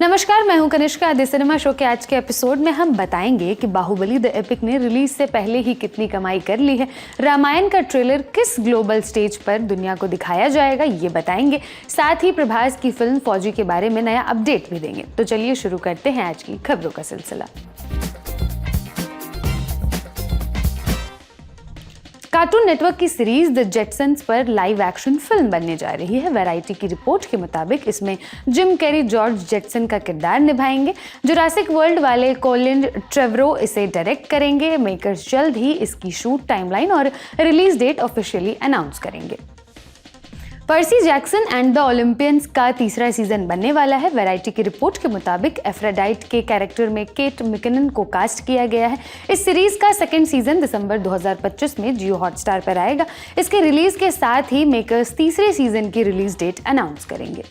नमस्कार, मैं हूं कनिष्का। आदि सिनेमा शो के आज के एपिसोड में हम बताएंगे कि बाहुबली द एपिक ने रिलीज से पहले ही कितनी कमाई कर ली है, रामायण का ट्रेलर किस ग्लोबल स्टेज पर दुनिया को दिखाया जाएगा ये बताएंगे, साथ ही प्रभास की फिल्म फौजी के बारे में नया अपडेट भी देंगे। तो चलिए शुरू करते हैं आज की खबरों का सिलसिला। कार्टून नेटवर्क की सीरीज द जेटसन्स पर लाइव एक्शन फिल्म बनने जा रही है। वैरायटी की रिपोर्ट के मुताबिक इसमें जिम कैरी जॉर्ज जेटसन का किरदार निभाएंगे। जुरासिक वर्ल्ड वाले कोलिन ट्रेवरो इसे डायरेक्ट करेंगे। मेकर्स जल्द ही इसकी शूट टाइमलाइन और रिलीज डेट ऑफिशियली अनाउंस करेंगे। Percy Jackson and the Olympians का तीसरा सीजन बनने वाला है। वैरायटी की रिपोर्ट के मुताबिक एफ्रोडाइट के कैरेक्टर में केट मिकनन को कास्ट किया गया है। इस सीरीज का सेकंड सीजन दिसंबर 2025 में जियो हॉटस्टार पर आएगा। इसके रिलीज के साथ ही मेकर्स तीसरे सीजन की रिलीज डेट अनाउंस करेंगे।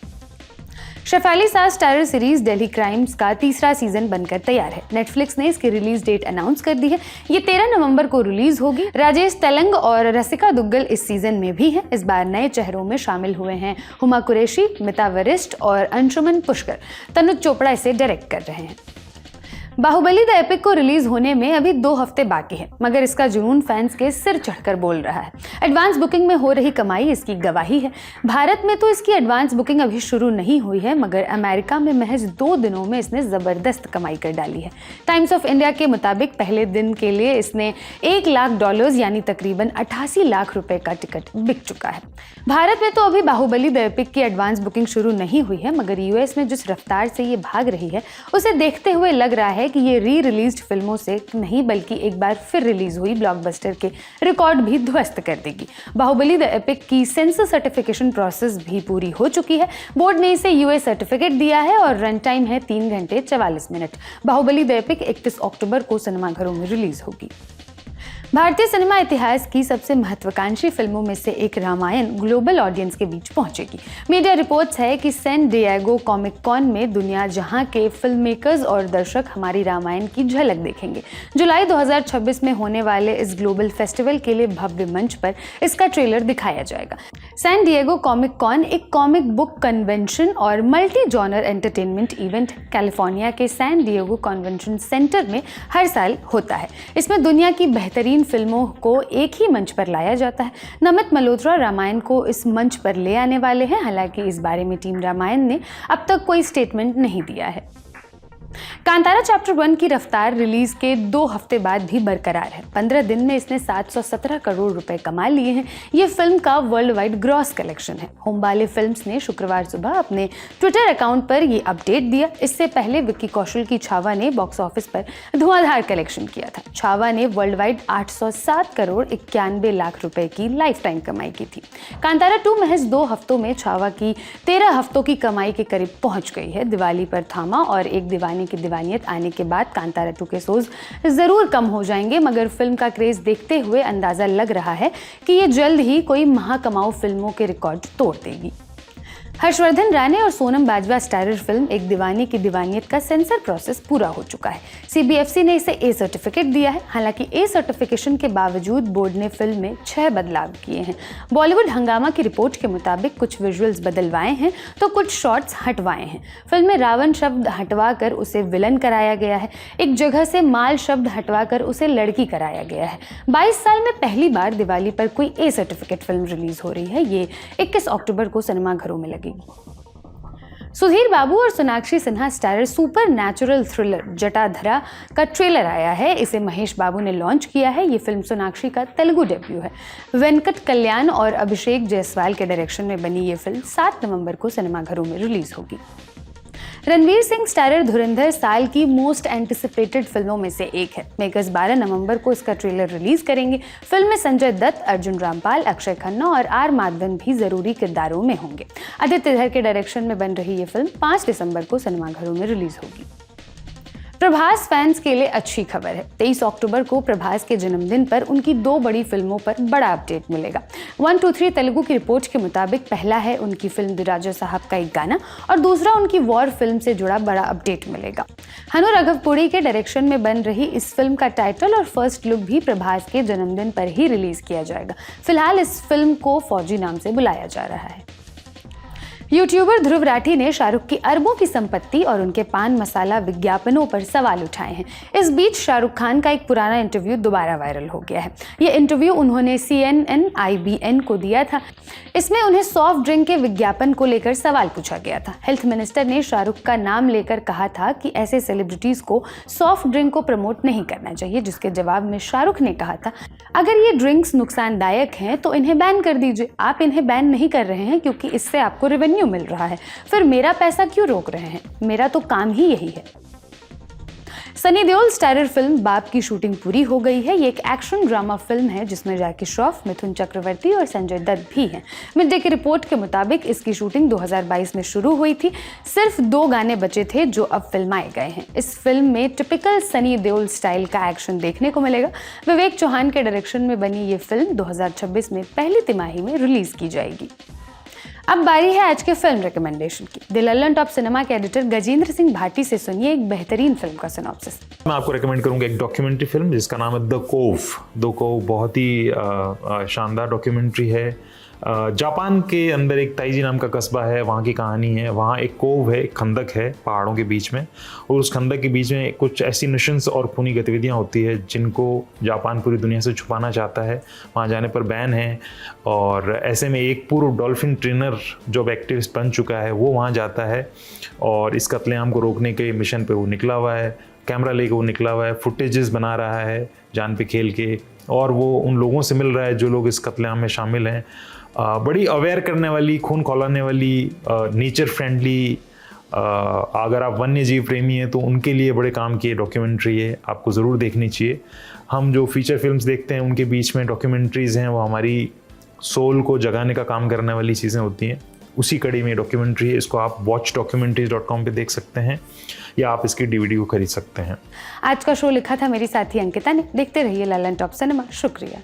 Shefali Shah starrer series Delhi crimes का तीसरा सीजन बनकर तैयार है। नेटफ्लिक्स ने इसकी रिलीज डेट अनाउंस कर दी है। ये 13 नवंबर को रिलीज होगी। राजेश तेलंग और रसिका दुग्गल इस सीजन में भी हैं। इस बार नए चेहरों में शामिल हुए हैं हुमा कुरैशी, मिता वरिष्ठ और अंशुमन पुष्कर। तनुज चोपड़ा इसे डायरेक्ट कर रहे हैं। बाहुबली द एपिक को रिलीज होने में अभी 2 हफ्ते बाकी है, मगर इसका जुनून फैंस के सिर चढ़कर बोल रहा है। एडवांस बुकिंग में हो रही कमाई इसकी गवाही है। भारत में तो इसकी एडवांस बुकिंग अभी शुरू नहीं हुई है, मगर अमेरिका में महज 2 दिनों में इसने जबरदस्त कमाई कर डाली है। टाइम्स ऑफ इंडिया के मुताबिक पहले दिन के लिए इसने $1 लाख यानी तकरीबन 88 लाख रुपए का टिकट बिक चुका है। भारत में तो अभी बाहुबली द एपिक की एडवांस बुकिंग शुरू नहीं हुई है, मगर यूएस में जिस रफ्तार से ये भाग रही है उसे देखते हुए लग रहा है कि ये री-रिलीज्ड फिल्मों से नहीं बल्कि एक बार फिर रिलीज हुई ब्लॉकबस्टर के रिकॉर्ड भी ध्वस्त कर देगी। बाहुबली द एपिक की सेंसर सर्टिफिकेशन प्रोसेस भी पूरी हो चुकी है। बोर्ड ने इसे यूएस सर्टिफिकेट दिया है और रन टाइम है 3 घंटे 44 मिनट। बाहुबली द एपिक 31 अक्टूबर को सिनेमाघरों में रिलीज होगी। भारतीय सिनेमा इतिहास की सबसे महत्वाकांक्षी फिल्मों में से एक रामायण ग्लोबल ऑडियंस के बीच पहुंचेगी। मीडिया रिपोर्ट्स है कि सैन डिएगो कॉमिक कॉन में दुनिया जहां के फिल्म मेकर्स और दर्शक हमारी रामायण की झलक देखेंगे। जुलाई 2026 में होने वाले इस ग्लोबल फेस्टिवल के लिए भव्य मंच पर इसका ट्रेलर दिखाया जाएगा। सैन डिएगो कॉमिक कॉन एक कॉमिक बुक कन्वेंशन और multi genre entertainment event California के सैन डिएगो कन्वेंशन सेंटर में हर साल होता है। इसमें दुनिया की बेहतरीन फिल्मों को एक ही मंच पर लाया जाता है। नमित मल्होत्रा रामायण को इस मंच पर ले आने वाले हैं। हालांकि इस बारे में टीम रामायण ने अब तक कोई स्टेटमेंट नहीं दिया है। कांतारा चैप्टर 1 की रफ्तार रिलीज के 2 हफ्ते बाद भी बरकरार है। 15 दिन में इसने 717 करोड़ रुपए कमा लिए हैं। ये फिल्म का वर्ल्ड वाइड ग्रॉस कलेक्शन है। होमबाले फिल्म्स ने शुक्रवार सुबह अपने ट्विटर अकाउंट पर ये अपडेट दिया। इससे पहले विक्की कौशल की छावा ने बॉक्स ऑफिस पर धुआंधार कलेक्शन किया था। छावा ने वर्ल्ड वाइड 807 करोड़ 91 लाख रुपए की लाइफ टाइम कमाई की थी। कांतारा 2 महज 2 हफ्तों में छावा की 13 हफ्तों की कमाई के करीब पहुंच गई है। दिवाली पर थामा और एक दीवानी की दीवानियत आने के बाद कांतारा 2 के शोज जरूर कम हो जाएंगे, मगर फिल्म का क्रेज देखते हुए अंदाजा लग रहा है कि ये जल्द ही कोई महाकमाऊ फिल्मों के रिकॉर्ड तोड़ देगी। हर्षवर्धन राणे और सोनम बाजवा स्टारर फिल्म एक दीवानी की दीवानियत का सेंसर प्रोसेस पूरा हो चुका है। सीबीएफसी ने इसे ए सर्टिफिकेट दिया है। हालांकि ए सर्टिफिकेशन के बावजूद बोर्ड ने फिल्म में 6 बदलाव किए हैं। बॉलीवुड हंगामा की रिपोर्ट के मुताबिक कुछ विजुअल्स बदलवाए हैं तो कुछ शॉट्स हटवाए हैं। फिल्म में रावण शब्द हटवा कर उसे विलन कराया गया है। एक जगह से माल शब्द हटवा कर उसे लड़की कराया गया है। 22 साल में पहली बार दिवाली पर कोई ए सर्टिफिकेट फिल्म रिलीज हो रही है। ये 21 अक्टूबर को सिनेमाघरों में लगेगी। सुधीर बाबू और Sonakshi Sinha starrer supernatural thriller Jatadhara का ट्रेलर आया है। इसे महेश बाबू ने लॉन्च किया है। ये फिल्म सोनाक्षी का तेलुगु डेब्यू है। वेंकट कल्याण और अभिषेक जायसवाल के डायरेक्शन में बनी ये फिल्म 7 नवंबर को सिनेमाघरों में रिलीज होगी। रणवीर सिंह स्टारर धुरंधर साल की मोस्ट एंटिसिपेटेड फिल्मों में से एक है। मेकर्स 12 नवंबर को इसका ट्रेलर रिलीज करेंगे। फिल्म में संजय दत्त, अर्जुन रामपाल, अक्षय खन्ना और आर माधवन भी जरूरी किरदारों में होंगे। आदित्य धर के डायरेक्शन में बन रही ये फिल्म 5 दिसंबर को सिनेमाघरों में रिलीज होगी। प्रभास फैंस के लिए अच्छी खबर है। 23 अक्टूबर को प्रभास के जन्मदिन पर उनकी 2 बड़ी फिल्मों पर बड़ा अपडेट मिलेगा। 123 तेलुगु की रिपोर्ट के मुताबिक पहला है उनकी फिल्म द राजा साहब का एक गाना और दूसरा उनकी वॉर फिल्म से जुड़ा बड़ा अपडेट मिलेगा। हनु राघवपुड़ी के डायरेक्शन में बन रही इस फिल्म का टाइटल और फर्स्ट लुक भी प्रभास के जन्मदिन पर ही रिलीज किया जाएगा। फिलहाल इस फिल्म को फौजी नाम से बुलाया जा रहा है। यूट्यूबर ध्रुव राठी ने शाहरुख की अरबों की संपत्ति और उनके पान मसाला विज्ञापनों पर सवाल उठाए हैं। इस बीच शाहरुख खान का एक पुराना इंटरव्यू दोबारा वायरल हो गया है। ये इंटरव्यू उन्होंने CNN IBN को दिया था। इसमें उन्हें सॉफ्ट ड्रिंक के विज्ञापन को लेकर सवाल पूछा गया था। हेल्थ मिनिस्टर ने शाहरुख का नाम लेकर कहा था कि ऐसे सेलिब्रिटीज को सॉफ्ट ड्रिंक को प्रमोट नहीं करना चाहिए, जिसके जवाब में शाहरुख ने कहा था, अगर ये ड्रिंक्स नुकसानदायक हैं तो इन्हें बैन कर दीजिए। आप इन्हें बैन नहीं कर रहे हैं क्योंकि इससे आपको रेवेन्यू मिल रहा है, फिर मेरा पैसा क्यों रोक रहे हैं? मेरा तो काम ही यही है। सनी देओल स्टारर फिल्म बाप की शूटिंग पूरी हो गई है। ये एक एक्शन ड्रामा फिल्म है जिसमें जैकी श्रॉफ, मिथुन चक्रवर्ती और संजय दत्त भी हैं। मिड डे की रिपोर्ट के मुताबिक इसकी शूटिंग 2022 में शुरू हुई थी। सिर्फ 2 गाने बचे थे जो अब फिल्माए गए हैं। इस फिल्म में टिपिकल सनी देओल स्टाइल का एक्शन देखने को मिलेगा। विवेक चौहान के डायरेक्शन में बनी ये फिल्म 2026 में पहली तिमाही में रिलीज की जाएगी। अब बारी है आज के फिल्म रिकमेंडेशन की। द लल्लन टॉप सिनेमा के एडिटर गजेंद्र सिंह भाटी से सुनिए एक बेहतरीन फिल्म का सिनॉप्सिस। मैं आपको रेकमेंड करूंगा एक डॉक्यूमेंट्री फिल्म जिसका नाम है द कोव। द कोव बहुत ही शानदार डॉक्यूमेंट्री है। जापान के अंदर एक ताइजी नाम का कस्बा है, वहाँ की कहानी है। वहाँ एक कोव है, एक खंदक है पहाड़ों के बीच में, और उस खंदक के बीच में कुछ ऐसी मिशंस और खूनी गतिविधियाँ होती है जिनको जापान पूरी दुनिया से छुपाना चाहता है। वहाँ जाने पर बैन है, और ऐसे में एक पूर्व डॉल्फिन ट्रेनर जो एक्टिविस्ट बन चुका है वो वहाँ जाता है और इस कत्लेआम को रोकने के मिशन पे वो निकला हुआ है। कैमरा लेके वो निकला हुआ है, फुटेजेस बना रहा है जान पे खेल के, और वो उन लोगों से मिल रहा है जो लोग इस कत्लेआम में शामिल हैं। बड़ी अवेयर करने वाली, खून खौलाने वाली, नेचर फ्रेंडली, अगर आप वन्य जीव प्रेमी हैं तो उनके लिए बड़े काम की डॉक्यूमेंट्री है, आपको ज़रूर देखनी चाहिए। हम जो फीचर फिल्म्स देखते हैं उनके बीच में डॉक्यूमेंट्रीज़ हैं, वो हमारी सोल को जगाने का काम करने वाली चीज़ें होती हैं। उसी कड़ी में डॉक्यूमेंट्री है। इसको आप watchdocumentaries.com पे देख सकते हैं या आप इसकी DVD को खरीद सकते हैं। आज का शो लिखा था मेरी साथी अंकिता ने। देखते रहिए लल्लन टॉप सिनेमा। शुक्रिया।